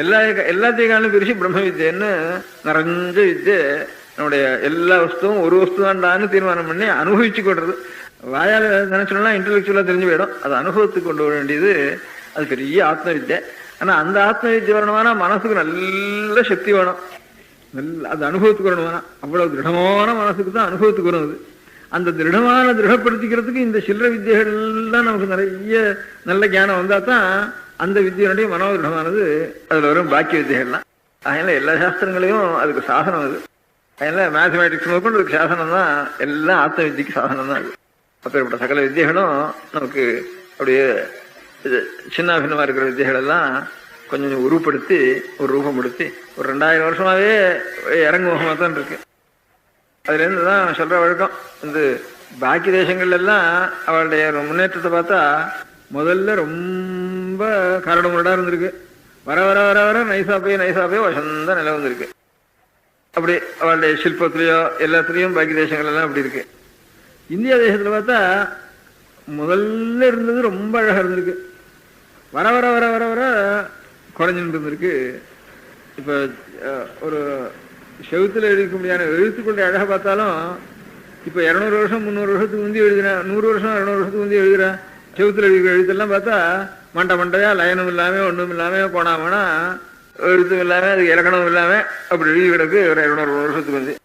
எல்லாத்தையும் காலம் பிரிச்சு பிரம்ம வித்யன்னு நிறைஞ்ச வித்யை நம்முடைய எல்லா வஸ்துவும் ஒரு வஸ்து தான்டான்னு தீர்மானம் பண்ணி அனுபவிச்சு கொள்றது. வாயால நினைச்சோம்னா இன்டெலெக்சுவலா தெரிஞ்சு போயிடும். அது அனுபவத்துக்கு கொண்டு வர வேண்டியது அது பெரிய ஆத்ம வித்யை. ஆனா அந்த ஆத்ம வித்யை வரணுமானா மனசுக்கு நல்ல சக்தி வேணும். அது அனுபவத்துக்கு வரணுமானா அவ்வளவு திருடமான மனசுக்கு தான் அனுபவத்துக்கு வரும். அது அந்த திருடப்படுத்திக்கிறதுக்கு இந்த சில்லற வித்தியைகள் எல்லாம் நமக்கு நிறைய நல்ல ஞானம் வந்தா தான் அந்த வித்தியனுடைய மனோதிருடமானது அதுல வரும் பாக்கிய வித்தியைகள்லாம். அதனால எல்லா சாஸ்திரங்களையும் அதுக்கு சாதனம் அது. அதனால மேத்தமேட்டிக்ஸ் முதற்கொண்டு அதுக்கு சாதனம் தான். எல்லாம் ஆத்ம வித்தியக்கு சாதனம் தான் அது. அப்பேற்பட்ட சகல வித்தியைகளும் நமக்கு அப்படியே சின்ன பின்னமா இருக்கிற வித்தியைகள் எல்லாம் கொஞ்சம் கொஞ்சம் உருவப்படுத்தி ஒரு ரூபப்படுத்தி ஒரு 2000 வருஷமாவே இறங்குமுகமா தான் இருக்கு. அதுல இருந்து தான் சொல்ற வழக்கம். இந்த பாக்கி தேசங்கள்ல எல்லாம் அவளுடைய முன்னேற்றத்தை பார்த்தா முதல்ல ரொம்ப கரடு முரடா இருந்திருக்கு. வர வர வர வர நைசா போய் வசந்த நிலை வந்திருக்கு. அப்படி அவளுடைய சிற்பத்திலேயோ எல்லாத்துலயும் பாக்கி தேசங்கள் எல்லாம் அப்படி இருக்கு. இந்தியா தேசத்துல பார்த்தா முதல்ல இருந்தது ரொம்ப அழகா இருந்திருக்கு. வர வர வர வர வர குறைஞ்சிட்டு இருந்திருக்கு. இப்ப ஒரு செவுத்துல எழுதிக்க முடியாத எழுத்துக்களுடைய அழகை பார்த்தாலும் இப்ப 200 வருஷம் 300 வருஷத்துக்கு முந்தி எழுதுறேன், 100 வருஷம் 200 வருஷத்துக்கு முந்தி எழுதுறேன் செவுத்துல எழுதிக்கிற எழுத்தெல்லாம் பார்த்தா மண்டையா லைனும் இல்லாம ஒண்ணும் இல்லாம போனாமனா எழுத்தும் இல்லாம அதுக்கு இலக்கணம் இல்லாம அப்படி எழுதி கிடக்கு ஒரு 200 வருஷத்துக்கு வந்து.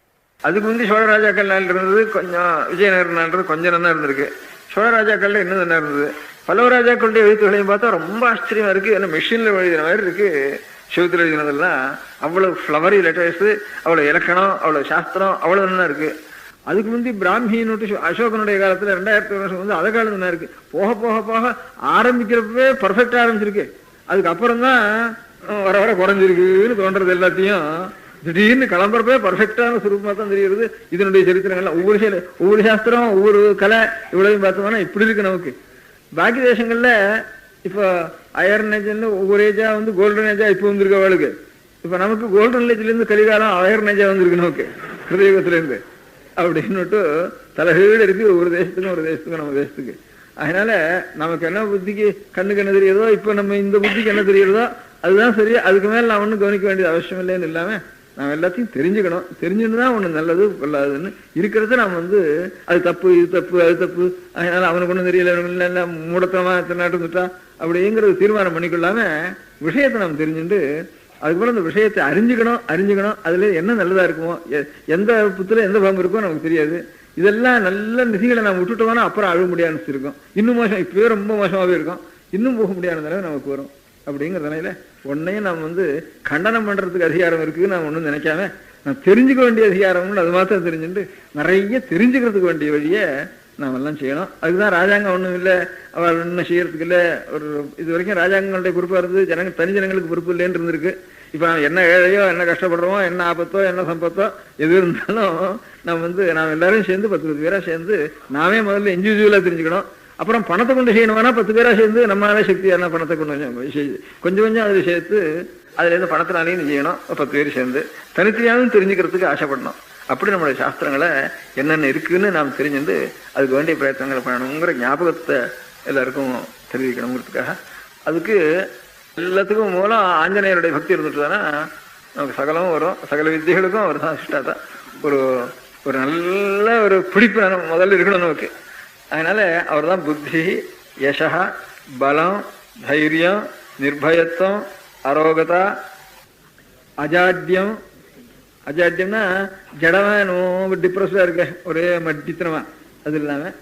அதுக்கு முந்தி சோழ ராஜாக்கள் நாள் இருந்தது கொஞ்சம், விஜயநகர் நாள் கொஞ்சம் நல்லா இருந்திருக்கு. சோழ ராஜாக்கள்ல இன்னும் நல்லா இருந்தது. பல்லவ ராஜாக்களுடைய எழுத்துக்களையும் பார்த்தா ரொம்ப ஆச்சரியமா இருக்கு. ஏன்னா மிஷின்ல எழுதின மாதிரி இருக்கு. செவுத்துல எழுதினதெல்லாம் அவ்வளவு ஃப்ளவரி லெட்டர்ஸ், அவ்வளவு இலக்கணம், அவ்வளவு சாஸ்திரம், அவ்வளவு நல்லா இருக்கு. அதுக்கு முந்தி பிராமின்னு அசோகனுடைய காலத்துல 2000 வருஷம் வந்து அதை காலம் நல்லா இருக்கு. போக போக போக ஆரம்பிக்கிறப்பவே பர்ஃபெக்டா ஆரம்பிச்சிருக்கு. அதுக்கப்புறம் தான் வர வர குறைஞ்சிருக்குன்னு தோன்றது. எல்லாத்தையும் திடீர்னு கிளம்புறப்பே பர்ஃபெக்டான சுரூபமா தான் தெரியுது. இதனுடைய சரித்திரங்கள்லாம் ஒவ்வொரு சாஸ்திரம் ஒவ்வொரு கலை இவ்வளவு பார்த்தோம்னா இப்படி இருக்கு நமக்கு. பாக்கி தேசங்கள்ல இப்ப அயர்ன் ஏஜ்ல ஒவ்வொரு ஏஜா வந்து கோல்டன் ஏஜா இப்ப வந்திருக்க அவளுக்கு. இப்ப நமக்கு கோல்டன் ஏஜ்ல இருந்து கலிகாலம் அயர்ன் ஏஜா வந்திருக்கு நமக்கு ஹிருதயுகத்துல இருந்து அப்படின்னுட்டு தலைகீழ இருக்கு ஒரு தேசத்துக்கும் நம்ம தேசத்துக்கு. அதனால நமக்கு என்ன புத்திக்கு கண்ணுக்கு என்ன தெரியுதோ, இப்ப நம்ம இந்த புத்திக்கு என்ன தெரியுதோ அதுதான் சரியா. அதுக்கு மேல நான் ஒன்னும் கவனிக்க வேண்டியது அவசியம் இல்லைன்னு இல்லாம நாம் எல்லாத்தையும் தெரிஞ்சுக்கணும். தெரிஞ்சுன்னு தான் ஒண்ணு நல்லது கொள்ளாதுன்னு இருக்கிறத நாம் வந்து அது தப்பு இது தப்பு அது தப்பு, அதனால அவனுக்கு ஒண்ணும் தெரியல மூடத்தனமா திருநாட்டு வந்துட்டா அப்படிங்கிறது தீர்மானம் பண்ணிக்கொள்ளாம விஷயத்தை நாம் தெரிஞ்சுட்டு அதுக்கப்புறம் அந்த விஷயத்தை அறிஞ்சுக்கணும். அதுல என்ன நல்லதா இருக்குமோ, எந்த புத்துல எந்த பாம்பு இருக்கோ நமக்கு தெரியாது. இதெல்லாம் நல்ல நிதிகளை நாம் விட்டுட்டோம்னா அப்புறம் அழுக முடியாது இருக்கும். இன்னும் மோசம், இப்பவே ரொம்ப மோசமாவே இருக்கும், இன்னும் போக முடியாத நிலைமை நமக்கு வரும். அப்படிங்கிற நிலையில உன்னையும் நாம் வந்து கண்டனம் பண்றதுக்கு அதிகாரம் இருக்குன்னு நாம் ஒண்ணும் நினைக்காம நான் தெரிஞ்சுக்க வேண்டிய அதிகாரம்னு அது மாத்திரம் தெரிஞ்சுட்டு நிறைய தெரிஞ்சுக்கிறதுக்கு வேண்டிய வழியை நாம் எல்லாம் செய்யணும். அதுக்குதான் ராஜாங்கம் ஒண்ணும் இல்லை, அவள் ஒன்றும் செய்யறதுக்கு இல்லை. ஒரு இது வரைக்கும் ராஜாங்கங்களுடைய பொறுப்பா இருந்து தனி ஜனங்களுக்கு பொறுப்பு இல்லைன்னு இருந்திருக்கு. இப்ப நம்ம என்ன ஏழையோ, என்ன கஷ்டப்படுறோமோ, என்ன ஆபத்தோ, என்ன சம்பத்தோ எது இருந்தாலும் நாம் எல்லாரும் சேர்ந்து 10 பேரா சேர்ந்து நாமே முதல்ல இண்டிவிஜுவலா தெரிஞ்சுக்கணும். அப்புறம் பணத்தை கொண்டு செய்யணும்னா 10 பேரா சேர்ந்து நம்மளால சக்தியான பணத்தை கொண்டு கொஞ்சம் அதுல சேர்த்து அதுல இருந்து பணத்தினாலையும் செய்யணும். 10 பேர் சேர்ந்து தனித்தனியாகவும் தெரிஞ்சுக்கிறதுக்கு ஆசைப்படணும். அப்படி நம்மளுடைய சாஸ்திரங்களை என்னென்ன இருக்குன்னு நாம் தெரிஞ்சுட்டு அதுக்கு வேண்டிய பிரயத்தனங்களை பண்ணணுங்கிற ஞாபகத்தை எல்லாருக்கும் தெரிவிக்கணுங்கிறதுக்காக அதுக்கு எல்லாத்துக்கும் மூலம் ஆஞ்சநேயருடைய பக்தி இருந்துட்டுதானா நமக்கு சகலமும் வரும். சகல வித்தியர்களுக்கும் அவர் தான் சிஷ்டாதா. ஒரு நல்ல ஒரு பிடிப்பு முதல்ல இருக்கணும் நமக்கு. அதனால அவர் தான் புத்தி, யசா, பலம், தைரியம், நிர்பயத்துவம், அரோகதா, அஜாட்யம். அஜாட்யம்னா ஜடமா டிப்ரெஸ்டா இருக்க ஒரே மட்டித்தனமா அது இல்லாம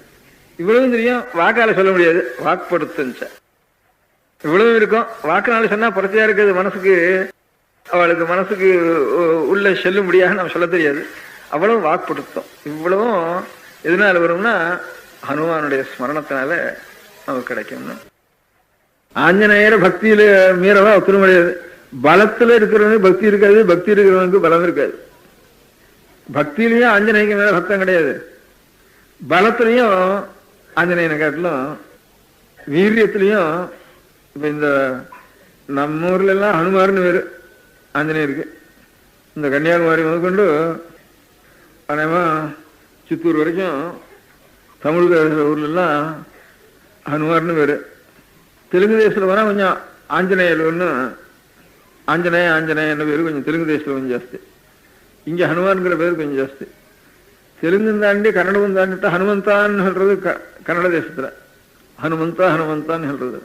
இவ்வளவு தெரியும். வாக்கால சொல்ல முடியாது, வாக்குப்படுத்த இவ்வளவு இருக்கும். வாக்குனால சொன்னா புரட்சியா இருக்குது மனசுக்கு, அவளுக்கு மனசுக்கு உள்ள செல்ல முடியாது, நம்ம சொல்ல தெரியாது. அவ்வளவு வாக்குப்படுத்தும். இவ்வளவும் எதனால வரும்னா ஹனுமானுடைய ஸ்மரணத்தினால நமக்கு கிடைக்கும். ஆஞ்சநேயர பக்தியில மீறவா ஒத்துற முடியாது. பலத்துல இருக்கிறவனுக்கு பக்தி இருக்காது, பக்தி இருக்கிறவனுக்கு பலம் இருக்காது. பக்தியிலையும் ஆஞ்சநேயக்கு மேல பக்தம் கிடையாது, பலத்திலையும் ஆஞ்சநேயனை காட்டிலும் வீரியத்திலையும். இப்ப இந்த நம்ம ஊர்ல எல்லாம் ஹனுமார்னு வேறு ஆஞ்சநேயருக்கு. இந்த கன்னியாகுமரி முதற்கொண்டு அநேகமா சித்தூர் வரைக்கும் தமிழ் ஊர்ல எல்லாம் ஹனுமார்னு வேறு. தெலுங்கு தேசத்துல போனா கொஞ்சம் ஆஞ்சநேயர் ஒன்று ஆஞ்சநேய ஆஞ்சநேயன்னு பேர் கொஞ்சம் தெலுங்கு தேசத்தில் கொஞ்சம் ஜாஸ்தி. இங்கே ஹனுமான்கிற பேர் கொஞ்சம் ஜாஸ்தி. தெலுங்கும் தாண்டி கன்னடமும் தாண்டிட்டு ஹனுமந்தான்னு சொல்றது கன்னட தேசத்தில் ஹனுமந்தா ஹனுமந்தான்னு சொல்றது.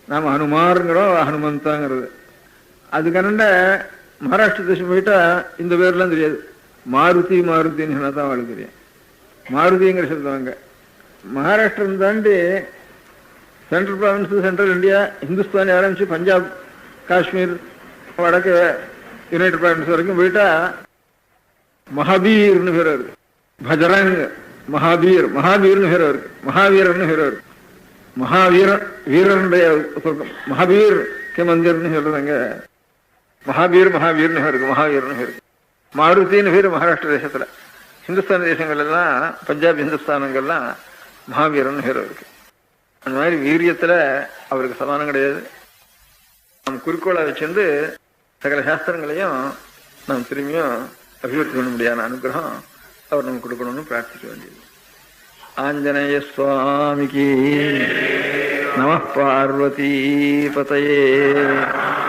நாம் ஹனுமாருங்கிறோம், ஹனுமந்தாங்கிறது. அது கன்னட மகாராஷ்டிர தேசம் போயிட்டா இந்த பேர்லாம் தெரியாது. மாருதி மாருத்தின்னு சொன்னா தான் அவளுக்கு தெரியும். மாருதிங்கிற சொல்லுவாங்க. மகாராஷ்டிரம் தாண்டி central province, central India, Hindustan ஆரம்பிச்சு பஞ்சாப், காஷ்மீர், வடக்கு யுனைடெட் ப்ராவின்ஸ் வரைக்கும் போயிட்டா மகாபீர்னு பேர் இருக்கு. பஜரங் மகாபீர், மகாபீர்னு பேர் இருக்கு. மகாவீரர்னு பேர் இருக்கு. மகாவீரன் வீரனுடைய சொர்க்கம். மகாபீர் கே மந்திர்னு சொல்றாங்க. மகாபீர் மகாவீர்னு இருக்கு. மகாவீரன்னு இருக்கு. மாருத்தின்னு பேர் மகாராஷ்டிர தேசத்துல. ஹிந்துஸ்தான் தேசங்கள் எல்லாம், பஞ்சாப் ஹிந்துஸ்தானங்கள்லாம் மகாவீரன்னு பேர் இருக்கு. அந்த மாதிரி வீரியத்துல அவருக்கு சமானம் கிடையாது. நாம் குறிக்கோளை வச்சிருந்து சகல சாஸ்திரங்களையும் நாம் திரும்பியும் அபிவிருத்தி பண்ண முடியாத அனுகிரகம் அவர் நமக்கு கொடுக்கணும்னு பிரார்த்திக்க வேண்டியது. ஆஞ்சநேய சுவாமிக்கு நம. பார்வதி பதயே.